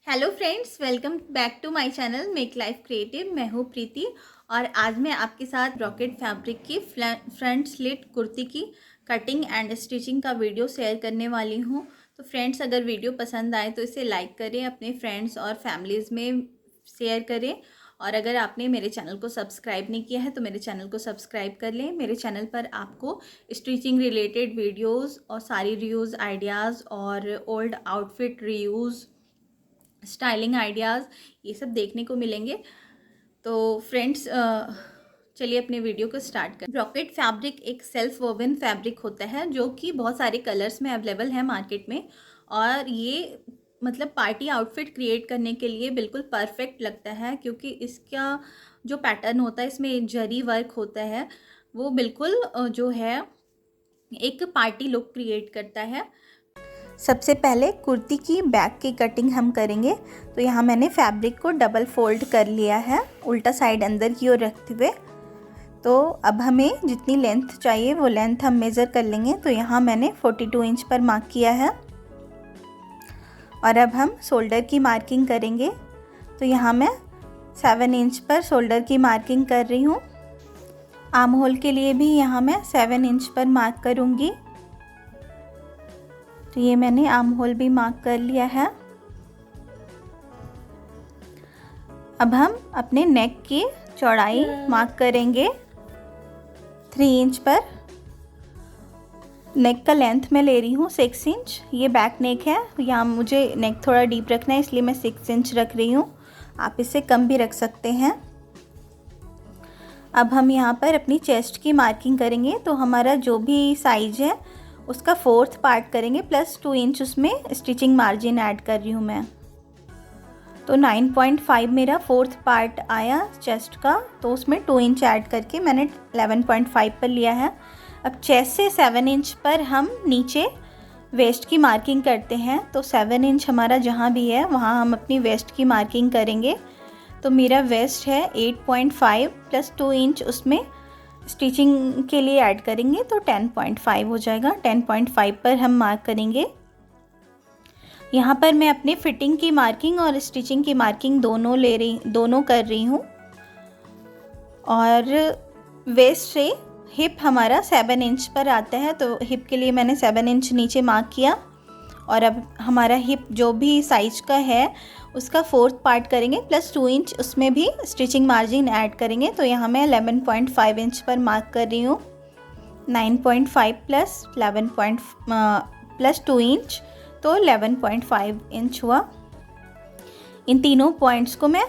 Hello friends, welcome back to my channel make life creative. मैं हूँ प्रीति और आज मैं आपके साथ ब्रॉकेट फैब्रिक की फ्रंट स्लिट कुर्ती की कटिंग एंड स्टिचिंग का वीडियो शेयर करने वाली हूँ। तो फ्रेंड्स, अगर वीडियो पसंद आए तो इसे लाइक करें, अपने फ्रेंड्स और फैमिलीज़ में शेयर करें। और अगर आपने मेरे चैनल को सब्सक्राइब नहीं किया है तो मेरे चैनल को सब्सक्राइब कर लें। मेरे चैनल पर आपको स्टिचिंग रिलेटेड वीडियोज़ और सारी रीयूज़ आइडियाज़ और old outfit reuse, styling ideas, ये सब देखने को मिलेंगे। तो फ्रेंड्स, चलिए अपने वीडियो को स्टार्ट करें। ब्रॉकेट फैब्रिक एक सेल्फ वोवन फैब्रिक होता है जो कि बहुत सारे कलर्स में अवेलेबल है मार्केट में, और ये मतलब पार्टी आउटफिट क्रिएट करने के लिए बिल्कुल परफेक्ट लगता है, क्योंकि इसका जो पैटर्न होता है, इसमें जरी वर्क होता है, वो बिल्कुल जो है एक पार्टी लुक क्रिएट करता है। सबसे पहले कुर्ती की बैक की कटिंग हम करेंगे। तो यहाँ मैंने फैब्रिक को डबल फोल्ड कर लिया है, उल्टा साइड अंदर की ओर रखते हुए। तो अब हमें जितनी लेंथ चाहिए वो लेंथ हम मेज़र कर लेंगे। तो यहाँ मैंने 42 इंच पर मार्क किया है। और अब हम शोल्डर की मार्किंग करेंगे। तो यहाँ मैं 7 इंच पर शोल्डर की मार्किंग कर रही हूँ। आर्म होल के लिए भी यहाँ मैं 7 इंच पर मार्क करूँगी। तो ये मैंने आर्म होल भी मार्क कर लिया है। अब हम अपने नेक की चौड़ाई मार्क करेंगे 3 इंच पर। नेक का लेंथ मैं ले रही हूँ 6 इंच। ये बैक नेक है, यहाँ मुझे नेक थोड़ा डीप रखना है, इसलिए मैं 6 इंच रख रही हूँ। आप इसे कम भी रख सकते हैं। अब हम यहाँ पर अपनी चेस्ट की मार्किंग करेंगे। तो हमारा जो भी साइज है उसका 4th पार्ट करेंगे, प्लस 2 इंच उसमें स्टिचिंग मार्जिन ऐड कर रही हूँ मैं। तो 9.5 मेरा 4th पार्ट आया चेस्ट का, तो उसमें 2 इंच ऐड करके मैंने 11.5 पर लिया है। अब चेस्ट से 7 इंच पर हम नीचे वेस्ट की मार्किंग करते हैं। तो 7 इंच हमारा जहाँ भी है वहाँ हम अपनी वेस्ट की मार्किंग करेंगे। तो मेरा वेस्ट है 8.5 प्लस 2 इंच उसमें स्टिचिंग के लिए ऐड करेंगे, तो 10.5 हो जाएगा। 10.5 पर हम मार्क करेंगे। यहाँ पर मैं अपने फिटिंग की मार्किंग और स्टिचिंग की मार्किंग दोनों कर रही हूँ। और वेस्ट से हिप हमारा 7 इंच पर आता है, तो हिप के लिए मैंने 7 इंच नीचे मार्क किया। और अब हमारा हिप जो भी साइज का है उसका 4th पार्ट करेंगे, प्लस 2 इंच उसमें भी स्टिचिंग मार्जिन ऐड करेंगे। तो यहाँ मैं 11.5 इंच पर मार्क कर रही हूँ। 9.5 प्लस 2 इंच, तो 11.5 इंच हुआ। इन तीनों पॉइंट्स को मैं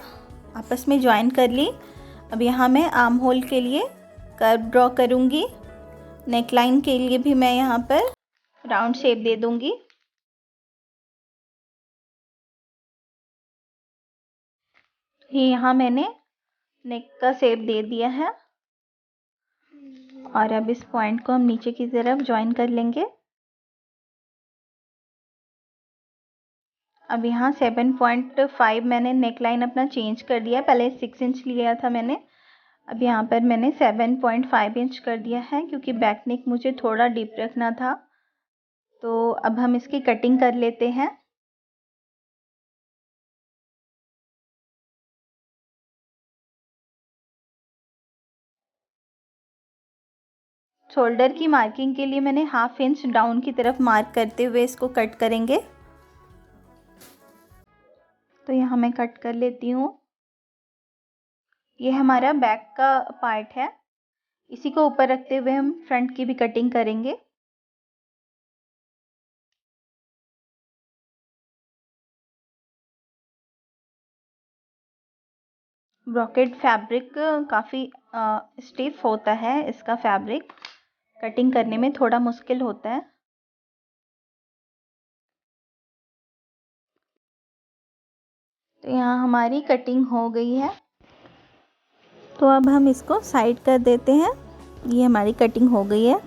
आपस में ज्वाइन कर ली। अब यहाँ मैं आर्म होल के लिए कर्व ड्रॉ करूँगी। नेक लाइन के लिए भी मैं यहाँ पर राउंड शेप दे दूँगी। ये यहाँ मैंने नेक का शेप दे दिया है। और अब इस पॉइंट को हम नीचे की तरफ ज्वाइन कर लेंगे। अब यहाँ 7.5 मैंने नेक लाइन अपना चेंज कर दिया। पहले 6 इंच लिया था मैंने, अब यहाँ पर मैंने 7.5 इंच कर दिया है, क्योंकि बैक नेक मुझे थोड़ा डीप रखना था। तो अब हम इसकी कटिंग कर लेते हैं। शोल्डर की मार्किंग के लिए मैंने 1/2 इंच डाउन की तरफ मार्क करते हुए इसको कट करेंगे। तो यहाँ मैं कट कर लेती हूँ। ये हमारा बैक का पार्ट है, इसी को ऊपर रखते हुए हम फ्रंट की भी कटिंग करेंगे। ब्रॉकेट फैब्रिक काफ़ी स्टिफ होता है, इसका फैब्रिक कटिंग करने में थोड़ा मुश्किल होता है। तो यहाँ हमारी कटिंग हो गई है। तो अब हम इसको साइड कर देते हैं। ये हमारी कटिंग हो गई है।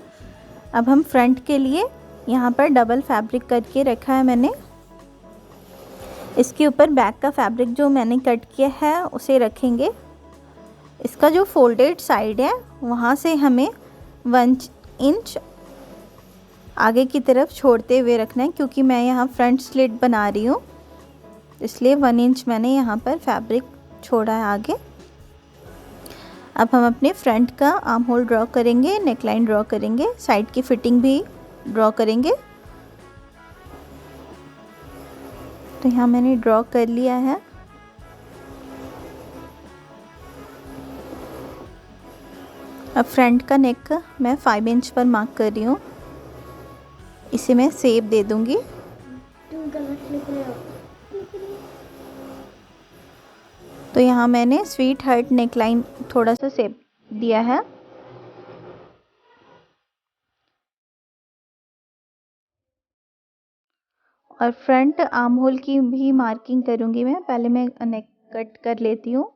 अब हम फ्रंट के लिए यहाँ पर डबल फैब्रिक करके रखा है मैंने। इसके ऊपर बैक का फैब्रिक जो मैंने कट किया है उसे रखेंगे। इसका जो फोल्डेड साइड है वहाँ से हमें 1 इंच आगे की तरफ छोड़ते हुए रखना है, क्योंकि मैं यहाँ फ्रंट स्लिट बना रही हूँ। इसलिए 1 इंच मैंने यहाँ पर फैब्रिक छोड़ा है आगे। अब हम अपने फ्रंट का आर्म होल ड्रॉ करेंगे, नेकलाइन ड्रॉ करेंगे, साइड की फिटिंग भी ड्रॉ करेंगे। तो यहाँ मैंने ड्रॉ कर लिया है। अब फ्रंट का नेक मैं 5 इंच पर मार्क कर रही हूँ, इसे मैं शेप दे दूँगी। तो यहाँ मैंने स्वीट हार्ट नेकलाइन थोड़ा सा शेप दिया है। और फ्रंट आर्म होल की भी मार्किंग करूँगी मैं, पहले मैं नेक कट कर लेती हूँ।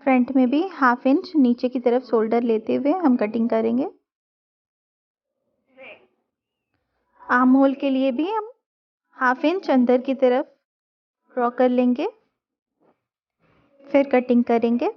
फ्रंट में भी 1/2 इंच नीचे की तरफ शोल्डर लेते हुए हम कटिंग करेंगे। आर्म होल के लिए भी हम 1/2 इंच अंदर की तरफ ड्रॉ कर लेंगे, फिर कटिंग करेंगे।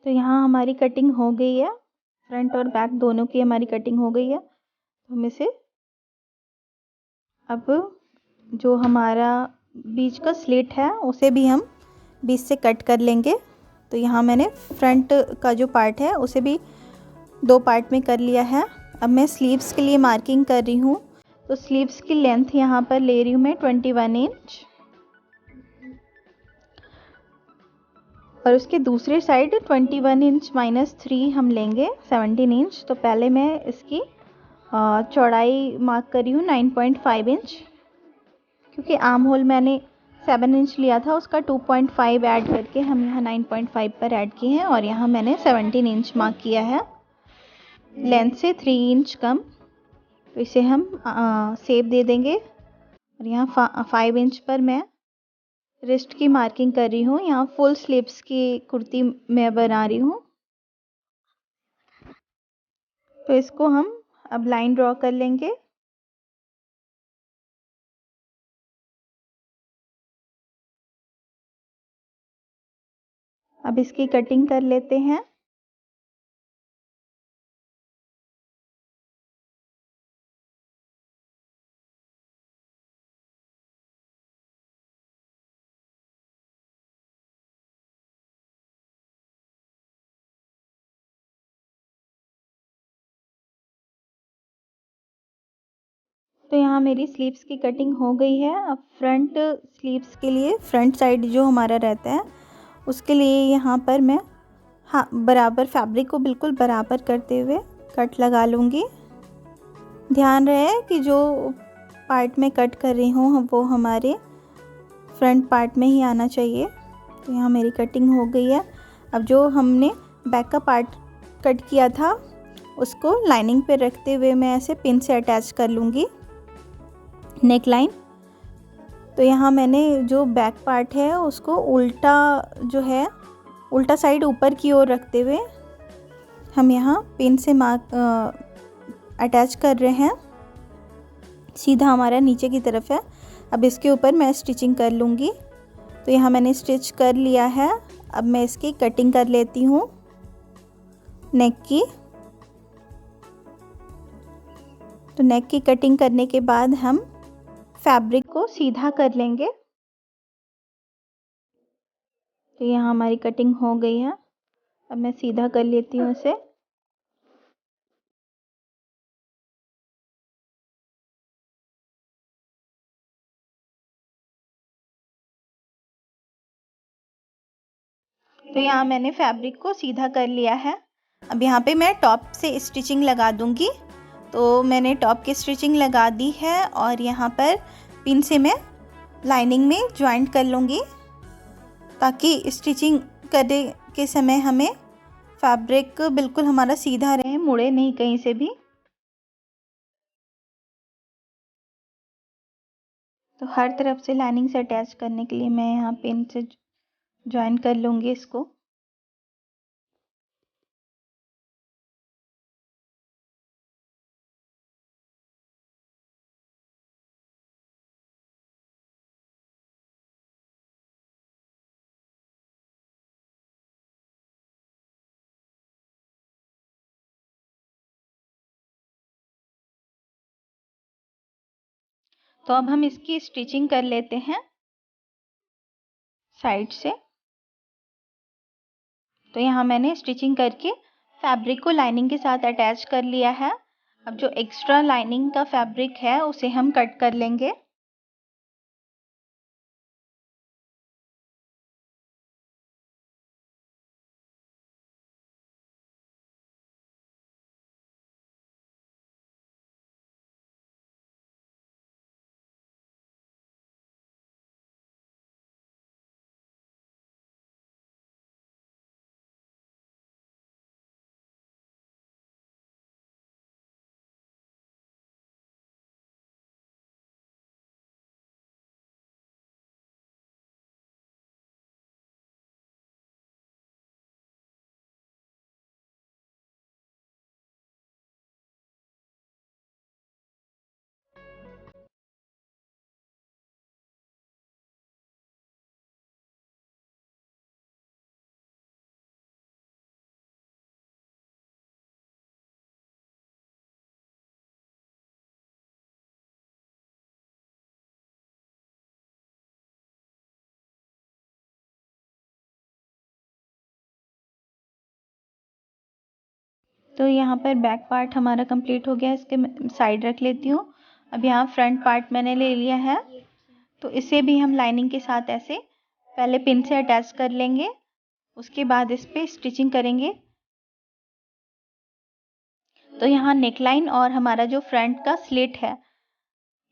तो यहाँ हमारी कटिंग हो गई है, फ्रंट और बैक दोनों की हमारी कटिंग हो गई है। तो हम इसे अब जो हमारा बीच का स्लिट है उसे भी हम बीच से कट कर लेंगे। तो यहाँ मैंने फ्रंट का जो पार्ट है उसे भी 2 पार्ट में कर लिया है। अब मैं स्लीव्स के लिए मार्किंग कर रही हूँ। तो स्लीव्स की लेंथ यहाँ पर ले रही हूँ मैं 21 इंच, और उसके दूसरे साइड 21 इंच -3 हम लेंगे 17 इंच। तो पहले मैं इसकी चौड़ाई मार्क कर रही हूँ 9.5 इंच, क्योंकि आर्म होल मैंने 7 इंच लिया था, उसका 2.5 ऐड करके हम यहाँ 9.5 पर ऐड किए हैं। और यहाँ मैंने 17 इंच मार्क किया है, लेंथ से 3 इंच कम। तो इसे हम शेप दे देंगे। और यहाँ 5 इंच पर मैं रिस्ट की मार्किंग कर रही हूँ। यहाँ फुल स्लीव्स की कुर्ती मैं बना रही हूँ। तो इसको हम अब लाइन ड्रॉ कर लेंगे। अब इसकी कटिंग कर लेते हैं। तो यहाँ मेरी स्लीव्स की कटिंग हो गई है। अब फ्रंट स्लीव्स के लिए फ्रंट साइड जो हमारा रहता है उसके लिए यहाँ पर मैं बराबर फैब्रिक को बिल्कुल बराबर करते हुए कट लगा लूँगी। ध्यान रहे कि जो पार्ट में कट कर रही हूँ वो हमारे फ्रंट पार्ट में ही आना चाहिए। तो यहाँ मेरी कटिंग हो गई है। अब जो हमने बैक का पार्ट कट किया था उसको लाइनिंग पे रखते हुए मैं ऐसे पिन से अटैच कर लूँगी नेक लाइन। तो यहाँ मैंने जो बैक पार्ट है उसको उल्टा जो है उल्टा साइड ऊपर की ओर रखते हुए हम यहाँ पिन से अटैच कर रहे हैं। सीधा हमारा नीचे की तरफ है। अब इसके ऊपर मैं स्टिचिंग कर लूँगी। तो यहाँ मैंने स्टिच कर लिया है। अब मैं इसकी कटिंग कर लेती हूँ नेक की। तो नेक की कटिंग करने के बाद हम फैब्रिक को सीधा कर लेंगे। तो यहाँ हमारी कटिंग हो गई है। अब मैं सीधा कर लेती हूँ इसे। तो यहाँ मैंने फैब्रिक को सीधा कर लिया है। अब यहाँ पे मैं टॉप से स्टिचिंग लगा दूँगी। तो मैंने टॉप की स्टिचिंग लगा दी है और यहाँ पर पिन से मैं लाइनिंग में जॉइंट कर लूँगी ताकि स्टिचिंग करने के समय हमें फैब्रिक बिल्कुल हमारा सीधा रहे, मुड़े नहीं कहीं से भी। तो हर तरफ से लाइनिंग से अटैच करने के लिए मैं यहाँ पिन से जॉइन कर लूँगी इसको। तो अब हम इसकी स्टिचिंग कर लेते हैं साइड से। तो यहाँ मैंने स्टिचिंग करके फैब्रिक को लाइनिंग के साथ अटैच कर लिया है। अब जो एक्स्ट्रा लाइनिंग का फैब्रिक है उसे हम कट कर लेंगे। तो यहाँ पर बैक पार्ट हमारा कंप्लीट हो गया, इसके साइड रख लेती हूँ। अब यहाँ फ्रंट पार्ट मैंने ले लिया है, तो इसे भी हम लाइनिंग के साथ ऐसे पहले पिन से अटैच कर लेंगे, उसके बाद इस पे स्टिचिंग करेंगे। तो यहाँ नेकलाइन और हमारा जो फ्रंट का स्लिट है,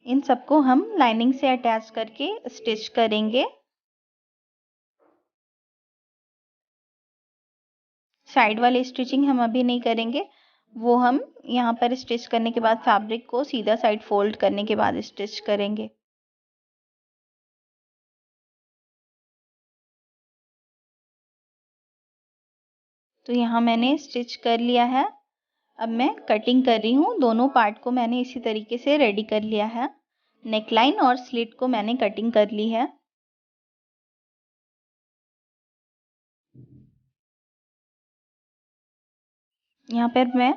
इन सबको हम लाइनिंग से अटैच करके स्टिच करेंगे। साइड वाली स्टिचिंग हम अभी नहीं करेंगे, वो हम यहाँ पर स्टिच करने के बाद फैब्रिक को सीधा साइड फोल्ड करने के बाद स्टिच करेंगे। तो यहाँ मैंने स्टिच कर लिया है। अब मैं कटिंग कर रही हूँ। दोनों पार्ट को मैंने इसी तरीके से रेडी कर लिया है। नेकलाइन और स्लिट को मैंने कटिंग कर ली है। यहाँ पर मैं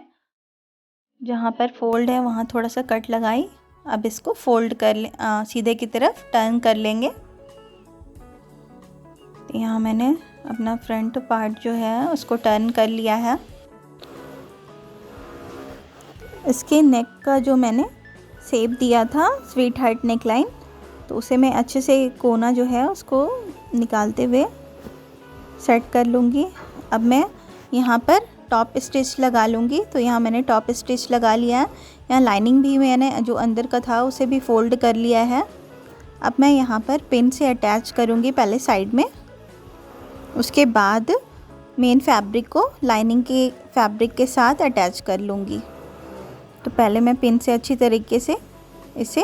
जहाँ पर फोल्ड है वहाँ थोड़ा सा कट लगाई। अब इसको फोल्ड कर ले, सीधे की तरफ टर्न कर लेंगे। तो यहाँ मैंने अपना फ्रंट पार्ट जो है उसको टर्न कर लिया है। इसके नेक का जो मैंने शेप दिया था स्वीट हार्ट नेक लाइन, तो उसे मैं अच्छे से कोना जो है उसको निकालते हुए सेट कर लूँगी। अब मैं यहाँ पर टॉप स्टिच लगा लूँगी। तो यहाँ मैंने टॉप स्टिच लगा लिया है। यहाँ लाइनिंग भी मैंने जो अंदर का था उसे भी फोल्ड कर लिया है। अब मैं यहाँ पर पिन से अटैच करूँगी पहले साइड में, उसके बाद मेन फैब्रिक को लाइनिंग के फैब्रिक के साथ अटैच कर लूँगी। तो पहले मैं पिन से अच्छी तरीके से इसे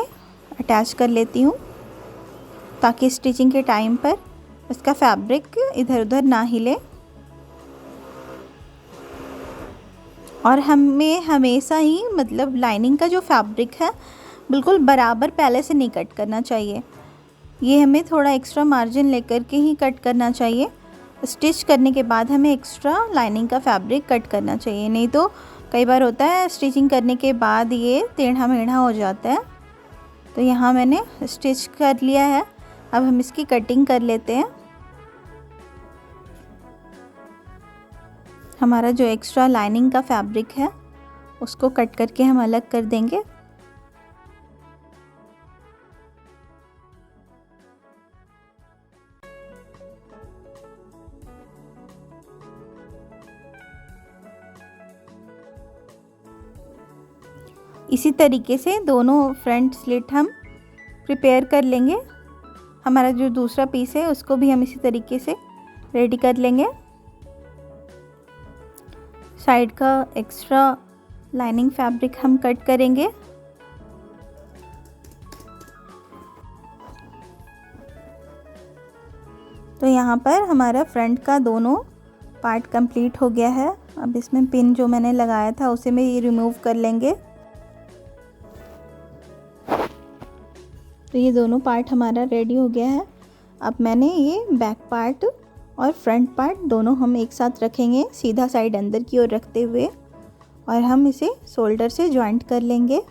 अटैच कर लेती हूँ ताकि स्टिचिंग के टाइम पर इसका फैब्रिक इधर उधर ना हिले। और हमें हमेशा ही मतलब लाइनिंग का जो फैब्रिक है बिल्कुल बराबर पहले से नहीं कट करना चाहिए। ये हमें थोड़ा एक्स्ट्रा मार्जिन लेकर के ही कट करना चाहिए। स्टिच करने के बाद हमें एक्स्ट्रा लाइनिंग का फैब्रिक कट करना चाहिए, नहीं तो कई बार होता है स्टिचिंग करने के बाद ये टेढ़ा मेढ़ा हो जाता है। तो यहाँ मैंने स्टिच कर लिया है। अब हम इसकी कटिंग कर लेते हैं। हमारा जो एक्स्ट्रा लाइनिंग का फैब्रिक है उसको कट करके हम अलग कर देंगे। इसी तरीके से दोनों फ्रंट स्लिट हम प्रिपेयर कर लेंगे। हमारा जो दूसरा पीस है उसको भी हम इसी तरीके से रेडी कर लेंगे। साइड का एक्स्ट्रा लाइनिंग फैब्रिक हम कट करेंगे। तो यहाँ पर हमारा फ्रंट का दोनों पार्ट कंप्लीट हो गया है। अब इसमें पिन जो मैंने लगाया था उसे मैं ये रिमूव कर लेंगे। तो ये दोनों पार्ट हमारा रेडी हो गया है। अब मैंने ये बैक पार्ट और फ्रंट पार्ट दोनों हम एक साथ रखेंगे, सीधा साइड अंदर की ओर रखते हुए, और हम इसे शोल्डर से जॉइंट कर लेंगे।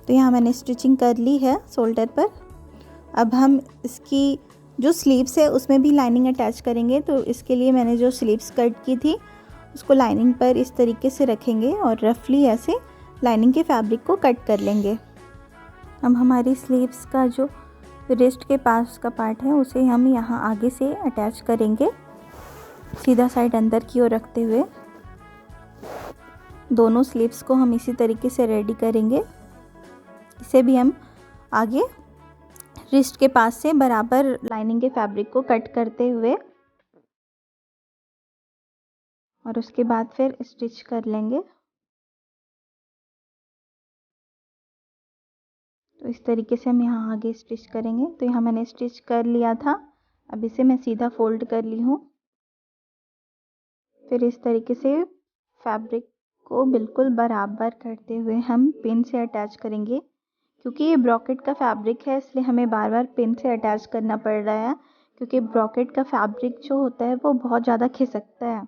तो यहाँ मैंने स्टिचिंग कर ली है शोल्डर पर। अब हम इसकी जो स्लीव्स है उसमें भी लाइनिंग अटैच करेंगे। तो इसके लिए मैंने जो स्लीव्स कट की थी उसको लाइनिंग पर इस तरीके से रखेंगे और रफली ऐसे लाइनिंग के फैब्रिक को कट कर लेंगे। अब हमारी स्लीव्स का जो रिस्ट के पास का पार्ट है उसे हम यहाँ आगे से अटैच करेंगे, सीधा साइड अंदर की ओर रखते हुए। दोनों स्लीव्स को हम इसी तरीके से रेडी करेंगे। इसे भी हम आगे रिस्ट के पास से बराबर लाइनिंग के फैब्रिक को कट करते हुए और उसके बाद फिर स्टिच कर लेंगे। तो इस तरीके से हम यहाँ आगे स्टिच करेंगे। तो यहाँ मैंने स्टिच कर लिया था, अब इसे मैं सीधा फोल्ड कर ली हूँ। फिर इस तरीके से फैब्रिक को बिल्कुल बराबर करते हुए हम पिन से अटैच करेंगे। क्योंकि ये ब्रॉकेट का फैब्रिक है इसलिए हमें बार बार पिन से अटैच करना पड़ रहा है, क्योंकि ब्रॉकेट का फैब्रिक जो होता है वो बहुत ज़्यादा खिसकता है,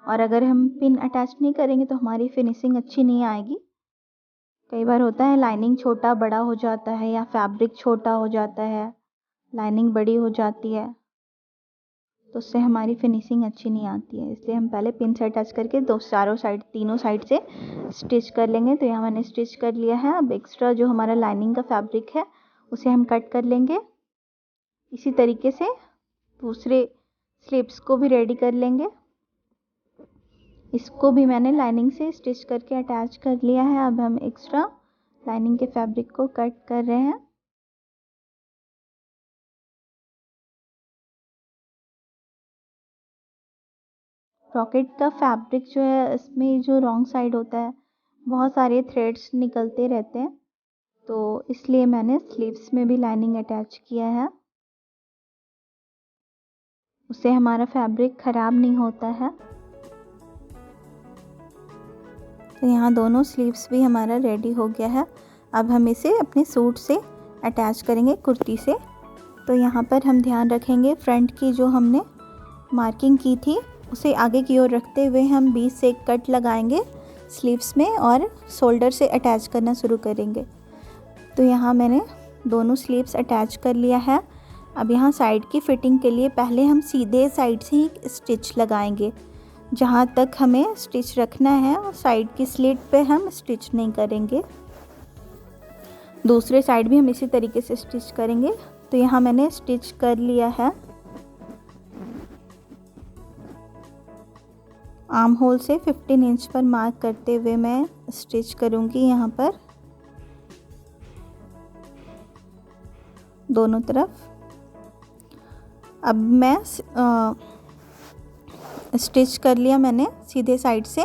और अगर हम पिन अटैच नहीं करेंगे तो हमारी फिनिशिंग अच्छी नहीं आएगी। कई बार होता है लाइनिंग छोटा बड़ा हो जाता है या फैब्रिक छोटा हो जाता है, लाइनिंग बड़ी हो जाती है, तो उससे हमारी फिनिशिंग अच्छी नहीं आती है। इसलिए हम पहले पिन से अटैच करके तीनों साइड से स्टिच कर लेंगे। तो यहाँ मैंने स्टिच कर लिया है। अब एक्स्ट्रा जो हमारा लाइनिंग का फैब्रिक है उसे हम कट कर लेंगे। इसी तरीके से दूसरे स्लीव्स को भी रेडी कर लेंगे। इसको भी मैंने लाइनिंग से स्टिच करके अटैच कर लिया है। अब हम एक्स्ट्रा लाइनिंग के फैब्रिक को कट कर रहे हैं। ब्रॉकेट का फैब्रिक जो है इसमें जो रॉन्ग साइड होता है बहुत सारे थ्रेड्स निकलते रहते हैं, तो इसलिए मैंने स्लीव्स में भी लाइनिंग अटैच किया है। उससे हमारा फैब्रिक ख़राब नहीं होता है। तो यहाँ दोनों स्लीव्स भी हमारा रेडी हो गया है। अब हम इसे अपने सूट से अटैच करेंगे, कुर्ती से। तो यहाँ पर हम ध्यान रखेंगे फ्रंट की जो हमने मार्किंग की थी उसे आगे की ओर रखते हुए हम बीच से एक कट लगाएंगे स्लीव्स में और शोल्डर से अटैच करना शुरू करेंगे। तो यहाँ मैंने दोनों स्लीव्स अटैच कर लिया है। अब यहाँ साइड की फिटिंग के लिए पहले हम सीधे साइड से ही स्टिच लगाएंगे। जहाँ तक हमें स्टिच रखना है साइड की स्लिट पे हम स्टिच नहीं करेंगे। दूसरे साइड भी हम इसी तरीके से स्टिच करेंगे। तो यहाँ मैंने स्टिच कर लिया है। आर्म होल से 15 इंच पर मार्क करते हुए मैं स्टिच करूँगी यहाँ पर दोनों तरफ। अब मैं स्टिच कर लिया मैंने सीधे साइड से।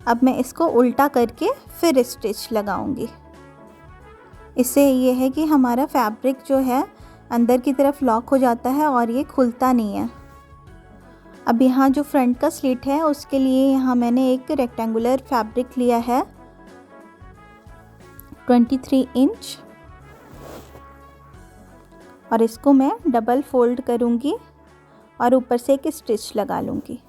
अब मैं इसको उल्टा करके फिर स्टिच लगाऊंगी। इससे ये है कि हमारा फैब्रिक जो है अंदर की तरफ लॉक हो जाता है और ये खुलता नहीं है। अब यहाँ जो फ्रंट का स्लिट है उसके लिए यहाँ मैंने एक रेक्टेंगुलर फैब्रिक लिया है 23 इंच, और इसको मैं डबल फोल्ड करूँगी और ऊपर से एक स्टिच लगा लूँगी।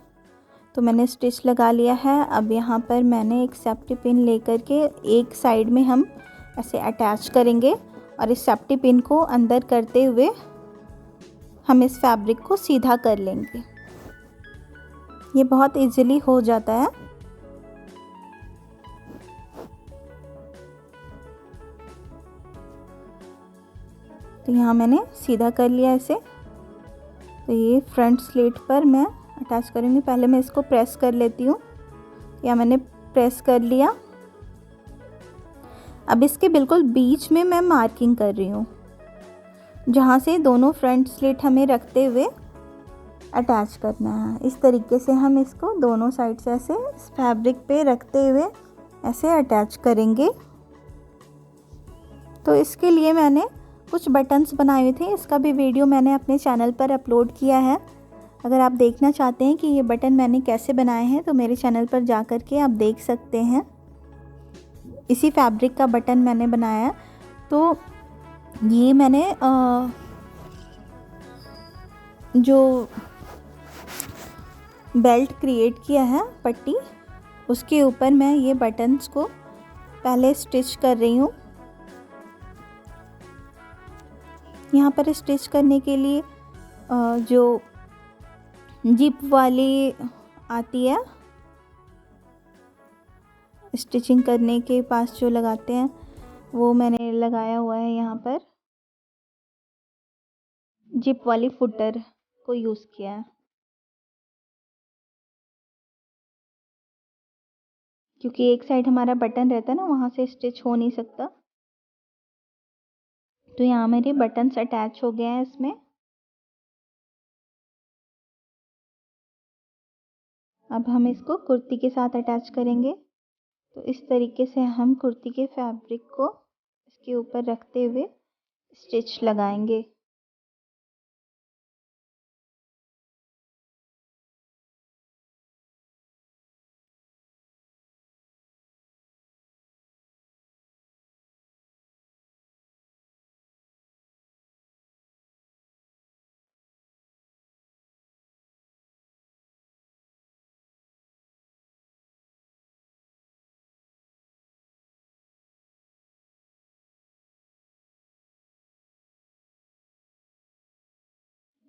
तो मैंने स्टिच लगा लिया है। अब यहाँ पर मैंने एक सेफ्टी पिन लेकर के एक साइड में हम ऐसे अटैच करेंगे और इस सेफ्टी पिन को अंदर करते हुए हम इस फैब्रिक को सीधा कर लेंगे। ये बहुत इजीली हो जाता है। तो यहाँ मैंने सीधा कर लिया इसे। तो ये फ्रंट स्लिट पर मैं अटैच करूँगी। पहले मैं इसको प्रेस कर लेती हूँ। या मैंने प्रेस कर लिया। अब इसके बिल्कुल बीच में मैं मार्किंग कर रही हूँ, जहाँ से दोनों फ्रंट स्लिट हमें रखते हुए अटैच करना है। इस तरीके से हम इसको दोनों साइड से ऐसे इस फैब्रिक पे रखते हुए ऐसे अटैच करेंगे। तो इसके लिए मैंने कुछ बटन्स बनाए हुए थे, इसका भी वीडियो मैंने अपने चैनल पर अपलोड किया है। अगर आप देखना चाहते हैं कि ये बटन मैंने कैसे बनाए हैं तो मेरे चैनल पर जा कर के आप देख सकते हैं। इसी फैब्रिक का बटन मैंने बनाया। तो ये मैंने जो बेल्ट क्रिएट किया है पट्टी, उसके ऊपर मैं ये बटन्स को पहले स्टिच कर रही हूँ। यहाँ पर स्टिच करने के लिए जो जिप वाली आती है, स्टिचिंग करने के पास जो लगाते हैं, वो मैंने लगाया हुआ है यहाँ पर। जिप वाली फुटर को यूज़ किया है, क्योंकि एक साइड हमारा बटन रहता है ना, वहाँ से स्टिच हो नहीं सकता। तो यहाँ मेरे बटन्स अटैच हो गए हैं इसमें। अब हम इसको कुर्ती के साथ अटैच करेंगे। तो इस तरीके से हम कुर्ती के फैब्रिक को इसके ऊपर रखते हुए स्टिच लगाएंगे।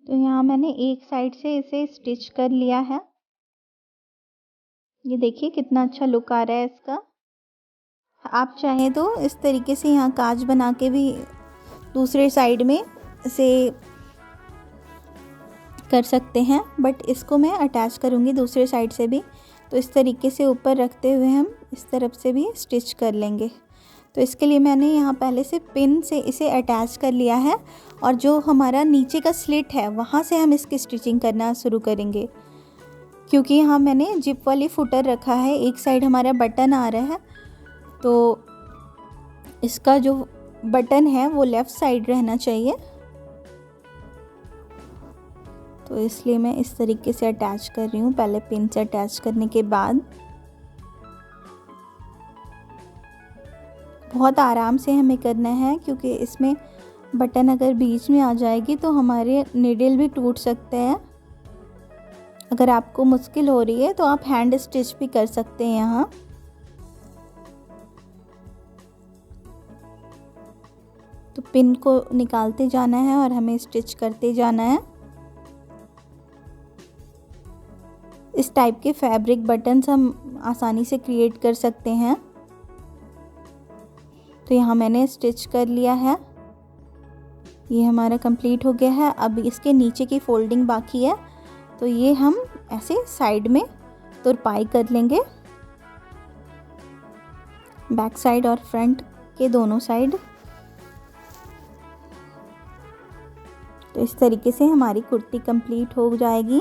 तो यहाँ मैंने एक साइड से इसे स्टिच कर लिया है। ये देखिए कितना अच्छा लुक आ रहा है इसका। आप चाहें तो इस तरीके से यहाँ काज बना के भी दूसरे साइड में इसे कर सकते हैं, बट इसको मैं अटैच करूँगी दूसरे साइड से भी। तो इस तरीके से ऊपर रखते हुए हम इस तरफ से भी स्टिच कर लेंगे। तो इसके लिए मैंने यहाँ पहले से पिन से इसे अटैच कर लिया है, और जो हमारा नीचे का स्लिट है वहाँ से हम इसकी स्टिचिंग करना शुरू करेंगे। क्योंकि यहाँ मैंने जिप वाली फुटर रखा है, एक साइड हमारा बटन आ रहा है, तो इसका जो बटन है वो लेफ़्ट साइड रहना चाहिए। तो इसलिए मैं इस तरीके से अटैच कर रही हूँ, पहले पिन से अटैच करने के बाद। बहुत आराम से हमें करना है, क्योंकि इसमें बटन अगर बीच में आ जाएगी तो हमारे नीडल भी टूट सकते हैं। अगर आपको मुश्किल हो रही है तो आप हैंड स्टिच भी कर सकते हैं यहाँ। तो पिन को निकालते जाना है और हमें स्टिच करते जाना है। इस टाइप के फैब्रिक बटन्स हम आसानी से क्रिएट कर सकते हैं। तो यहाँ मैंने स्टिच कर लिया है, ये हमारा कंप्लीट हो गया है। अब इसके नीचे की फोल्डिंग बाकी है, तो ये हम ऐसे साइड में तुरपाई कर लेंगे, बैक साइड और फ्रंट के दोनों साइड। तो इस तरीके से हमारी कुर्ती कंप्लीट हो जाएगी।